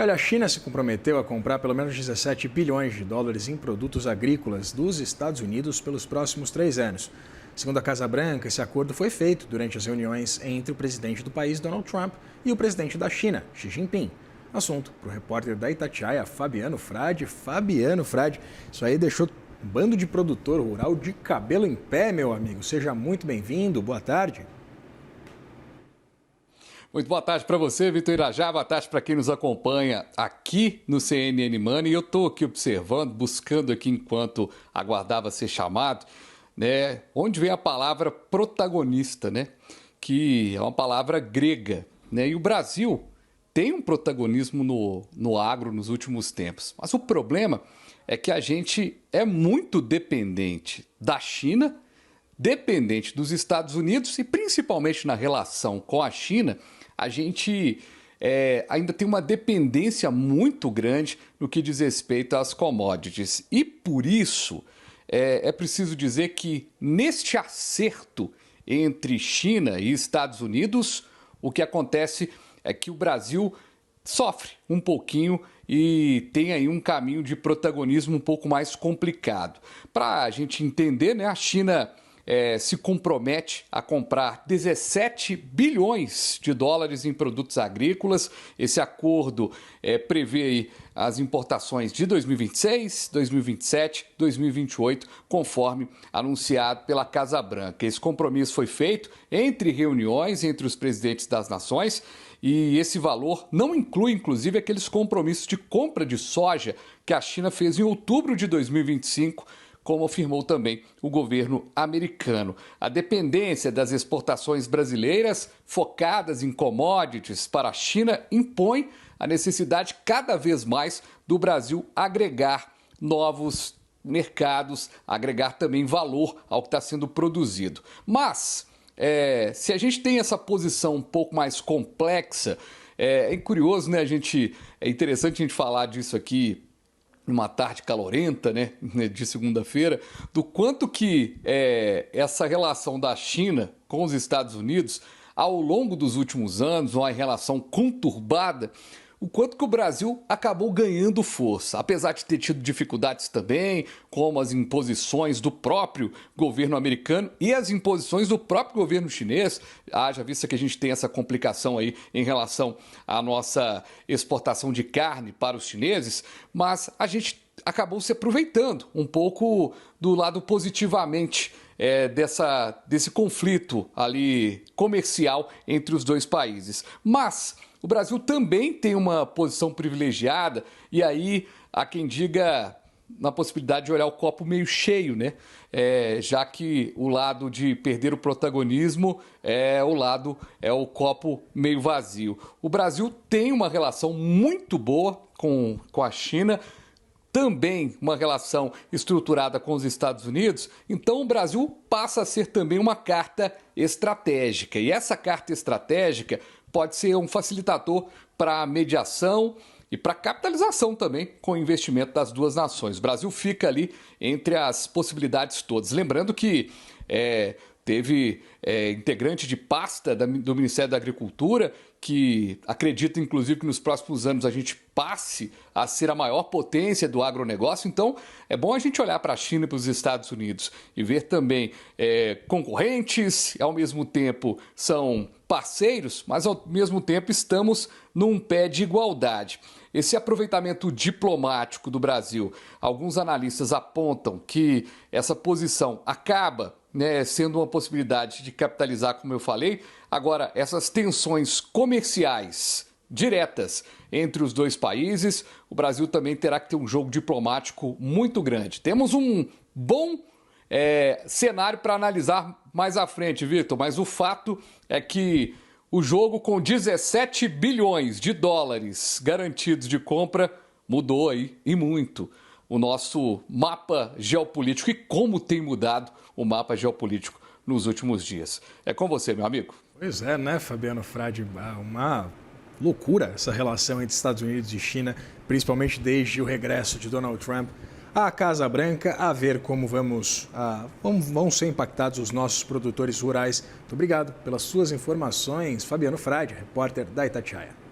Olha, a China se comprometeu a comprar pelo menos 17 bilhões de dólares em produtos agrícolas dos Estados Unidos pelos próximos 3 anos. Segundo a Casa Branca, esse acordo foi feito durante as reuniões entre o presidente do país, Donald Trump, e o presidente da China, Xi Jinping. Assunto para o repórter da Itatiaia, Fabiano Frade. Fabiano Frade, isso aí deixou um bando de produtor rural de cabelo em pé, meu amigo. Seja muito bem-vindo, boa tarde. Muito boa tarde para você, Vitor Irajá. Boa tarde para quem nos acompanha aqui no CNN Money. Eu estou aqui observando, buscando aqui enquanto aguardava ser chamado, né, onde vem a palavra protagonista, né, que é uma palavra grega, né, e o Brasil tem um protagonismo no agro nos últimos tempos. Mas o problema é que a gente é muito dependente da China, dependente dos Estados Unidos e principalmente na relação com a China, a gente ainda tem uma dependência muito grande no que diz respeito às commodities. E por isso é preciso dizer que neste acerto entre China e Estados Unidos, o que acontece é que o Brasil sofre um pouquinho e tem aí um caminho de protagonismo um pouco mais complicado. Para a gente entender, né, a China se compromete a comprar 17 bilhões de dólares em produtos agrícolas. Esse acordo prevê aí as importações de 2026, 2027, 2028, conforme anunciado pela Casa Branca. Esse compromisso foi feito entre reuniões entre os presidentes das nações e esse valor não inclui, inclusive, aqueles compromissos de compra de soja que a China fez em outubro de 2025, como afirmou também o governo americano. A dependência das exportações brasileiras focadas em commodities para a China impõe a necessidade cada vez mais do Brasil agregar novos mercados, agregar também valor ao que está sendo produzido. Mas, se a gente tem essa posição um pouco mais complexa, é curioso, né? É interessante a gente falar disso aqui numa tarde calorenta, né, de segunda-feira, do quanto que essa relação da China com os Estados Unidos, ao longo dos últimos anos, uma relação conturbada, o quanto que o Brasil acabou ganhando força, apesar de ter tido dificuldades também, como as imposições do próprio governo americano e as imposições do próprio governo chinês. Haja vista que a gente tem essa complicação aí em relação à nossa exportação de carne para os chineses, mas a gente acabou se aproveitando um pouco do lado positivamente desse conflito ali comercial entre os dois países. Mas o Brasil também tem uma posição privilegiada e aí há quem diga na possibilidade de olhar o copo meio cheio, né? Já que o lado de perder o protagonismo é o copo meio vazio. O Brasil tem uma relação muito boa com a China, também uma relação estruturada com os Estados Unidos, então o Brasil passa a ser também uma carta estratégica. E essa carta estratégica pode ser um facilitador para a mediação e para a capitalização também com o investimento das duas nações. O Brasil fica ali entre as possibilidades todas. Lembrando que teve integrante de pasta do Ministério da Agricultura que acredita, inclusive, que nos próximos anos a gente passe a ser a maior potência do agronegócio. Então, é bom a gente olhar para a China e para os Estados Unidos e ver também concorrentes, ao mesmo tempo são parceiros, mas ao mesmo tempo estamos num pé de igualdade. Esse aproveitamento diplomático do Brasil, alguns analistas apontam que essa posição acaba sendo uma possibilidade de capitalizar, como eu falei. Agora, essas tensões comerciais diretas entre os dois países, o Brasil também terá que ter um jogo diplomático muito grande. Temos um bom cenário para analisar mais à frente, Vitor, mas o fato é que o jogo com 17 bilhões de dólares garantidos de compra mudou aí e muito o nosso mapa geopolítico e como tem mudado o mapa geopolítico nos últimos dias. É com você, meu amigo. Pois é, né, Fabiano Frade? Uma loucura essa relação entre Estados Unidos e China, principalmente desde o regresso de Donald Trump à Casa Branca, a ver como vão ser impactados os nossos produtores rurais. Muito obrigado pelas suas informações, Fabiano Frade, repórter da Itatiaia.